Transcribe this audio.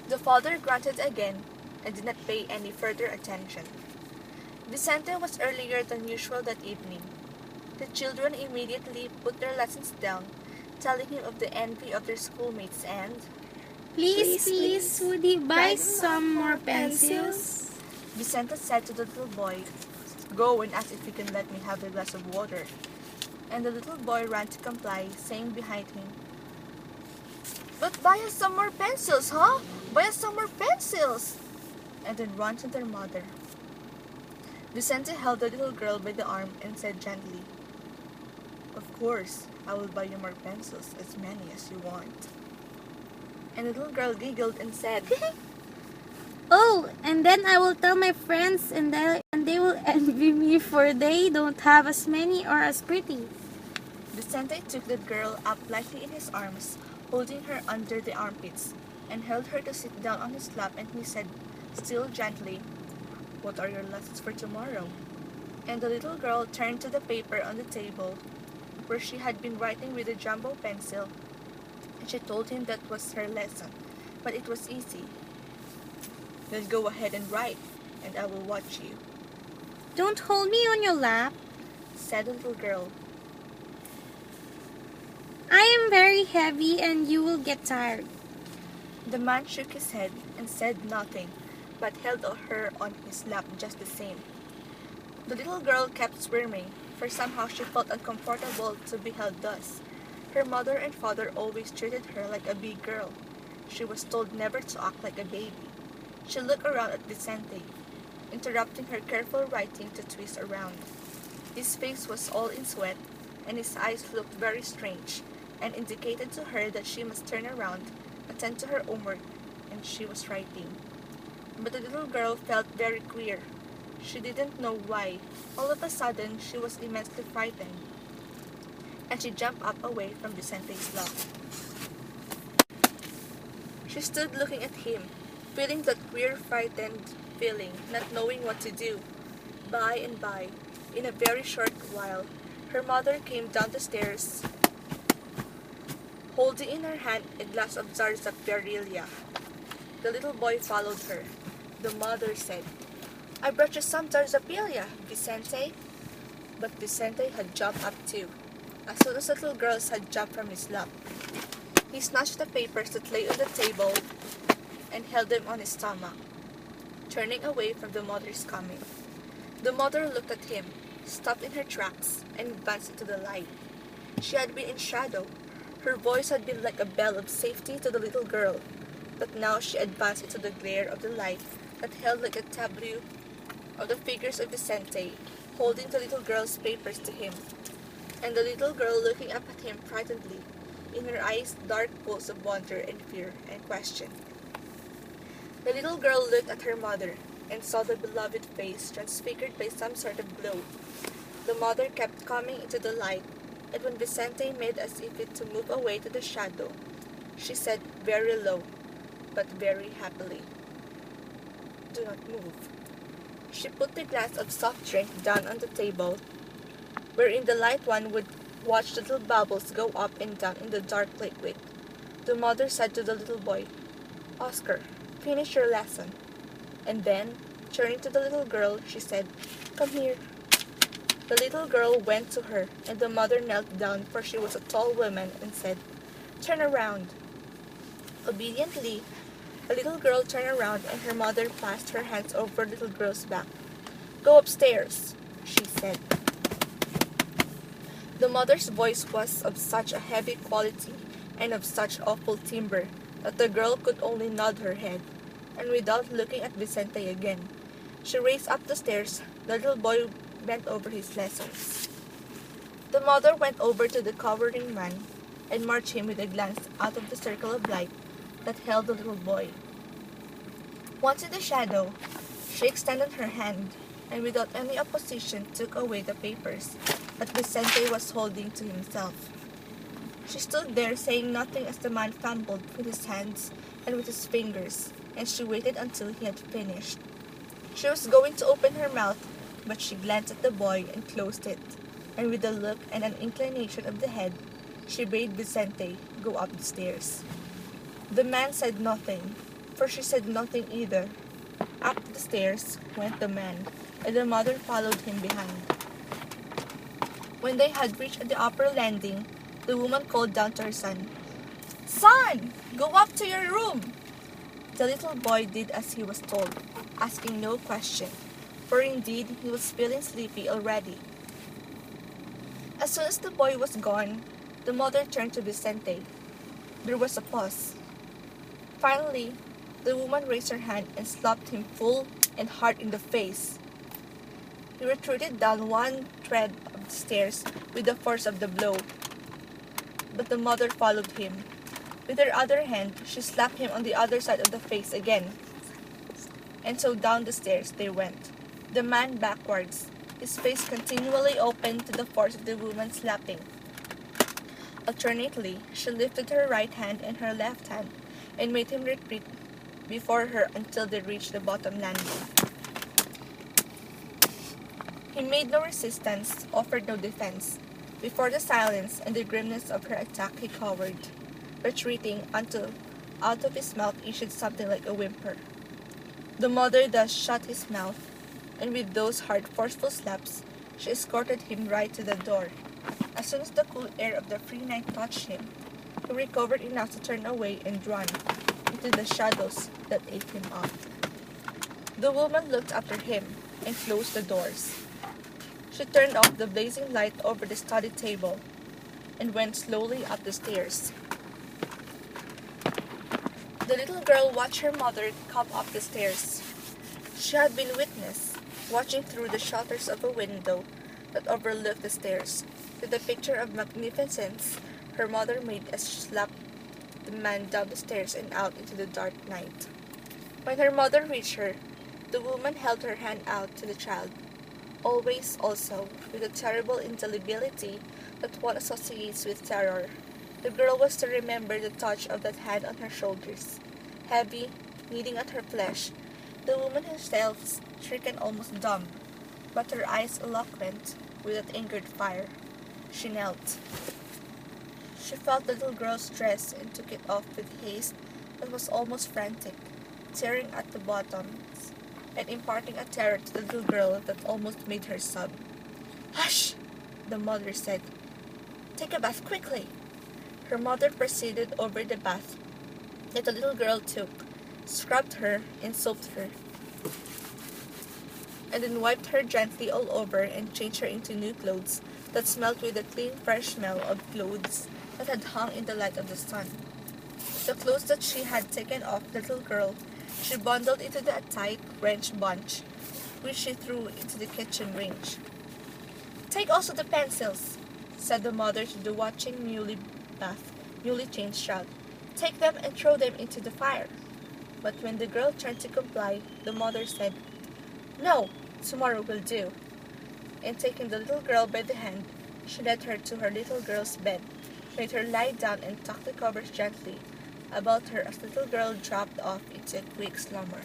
The father grunted again and did not pay any further attention. Vicente was earlier than usual that evening. The children immediately put their lessons down, telling him of the envy of their schoolmates and, Please, would he buy some more pencils? Vicente said to the little boy, "Go and ask if he can let me have a glass of water." And the little boy ran to comply, saying behind him, "But buy us some more pencils, huh? Buy us some more pencils!" And then ran to their mother. Vicente held the little girl by the arm and said gently, "Of course, I will buy you more pencils, as many as you want." And the little girl giggled and said, Oh, and then I will tell my friends and they will envy me for they don't have as many or as pretty. Vicente took the girl up lightly in his arms, holding her under the armpits, and held her to sit down on his lap, and he said, still gently, "What are your lessons for tomorrow?" And the little girl turned to the paper on the table, where she had been writing with a jumbo pencil, and she told him that was her lesson, but it was easy. "Then go ahead and write, and I will watch you," Don't hold me on your lap. said the little girl. I am very heavy and you will get tired. The man shook his head and said nothing, but held her on his lap just the same. The little girl kept squirming, for somehow she felt uncomfortable to be held thus. Her mother and father always treated her like a big girl. She was told never to act like a baby. She looked around at Vicente, interrupting her careful writing to twist around. His face was all in sweat, and his eyes looked very strange, and indicated to her that she must turn around, attend to her homework, and she was writing. But the little girl felt very queer. She didn't know why. All of a sudden, she was immensely frightened, and she jumped up away from Vicente's lap. She stood looking at him, feeling that queer, frightened feeling, not knowing what to do. By and by, in a very short while, her mother came down the stairs, holding in her hand a glass of sarsaparilla. The little boy followed her. The mother said, "I brought you some sarsaparilla, Vicente." But Vicente had jumped up too, as soon as the little girls had jumped from his lap. He snatched the papers that lay on the table and held them on his stomach, turning away from the mother's coming. The mother looked at him, stopped in her tracks, and advanced into the light. She had been in shadow. Her voice had been like a bell of safety to the little girl, but now she advanced into the glare of the light that held like a tableau of the figures of Vicente, holding the little girl's papers to him, and the little girl looking up at him frightenedly, in her eyes dark pools of wonder and fear and question. The little girl looked at her mother, and saw the beloved face transfigured by some sort of glow. The mother kept coming into the light, and when Vicente made as if to move away to the shadow, she said very low, but very happily, "Do not move." She put the glass of soft drink down on the table, wherein the light one would watch the little bubbles go up and down in the dark liquid. The mother said to the little boy, "Oscar, finish your lesson." And then, turning to the little girl, she said, "Come here." The little girl went to her, and the mother knelt down, for she was a tall woman, and said, "Turn around." Obediently, the little girl turned around, and her mother passed her hands over the little girl's back. "Go upstairs," she said. The mother's voice was of such a heavy quality and of such awful timbre that the girl could only nod her head, and without looking at Vicente again, she raced up the stairs. The little boy bent over his lessons. The mother went over to the cowering man and marched him with a glance out of the circle of light that held the little boy. Once in the shadow, she extended her hand, and without any opposition took away the papers that Vicente was holding to himself. She stood there saying nothing as the man fumbled with his hands and with his fingers, and she waited until he had finished. She was going to open her mouth, but she glanced at the boy and closed it, and with a look and an inclination of the head, she bade Vicente go up the stairs. The man said nothing, for she said nothing either. Up the stairs went the man, and the mother followed him behind. When they had reached the upper landing, the woman called down to her son, "Son, go up to your room!" The little boy did as he was told, asking no question, for indeed he was feeling sleepy already. As soon as the boy was gone, the mother turned to Vicente. There was a pause. Finally, the woman raised her hand and slapped him full and hard in the face. He retreated down one tread of the stairs with the force of the blow, but the mother followed him. With her other hand, she slapped him on the other side of the face again. And so down the stairs they went, the man backwards, his face continually open to the force of the woman's slapping. Alternately, she lifted her right hand and her left hand and made him retreat before her until they reached the bottom landing. He made no resistance, offered no defense. Before the silence and the grimness of her attack he cowered, retreating until out of his mouth issued something like a whimper. The mother thus shut his mouth, and with those hard, forceful slaps, she escorted him right to the door. As soon as the cool air of the free night touched him, he recovered enough to turn away and run into the shadows that ate him up. The woman looked after him and closed the doors. She turned off the blazing light over the study table and went slowly up the stairs. The little girl watched her mother come up the stairs. She had been witness, watching through the shutters of a window that overlooked the stairs, to the picture of magnificence her mother made as she slapped the man down the stairs and out into the dark night. When her mother reached her, the woman held her hand out to the child, always also with the terrible indelibility that one associates with terror. The girl was to remember the touch of that hand on her shoulders, heavy, kneading at her flesh, the woman herself stricken almost dumb, but her eyes eloquent with that angered fire. She knelt. She felt the little girl's dress and took it off with haste that was almost frantic, tearing at the bottoms and imparting a terror to the little girl that almost made her sob. "Hush!" the mother said. "Take a bath quickly." Her mother proceeded over the bath that the little girl took, scrubbed her and soaped her, and then wiped her gently all over and changed her into new clothes that smelt with the clean, fresh smell of clothes that had hung in the light of the sun. The clothes that she had taken off the little girl she bundled into the tight wrench bunch, which she threw into the kitchen range. "Take also the pencils," said the mother to the watching newly changed child. "Take them and throw them into the fire." But when the girl turned to comply, the mother said, "No, tomorrow will do." And taking the little girl by the hand, she led her to her little girl's bed, made her lie down and tucked the covers gently about her as the little girl dropped off into a quick slumber.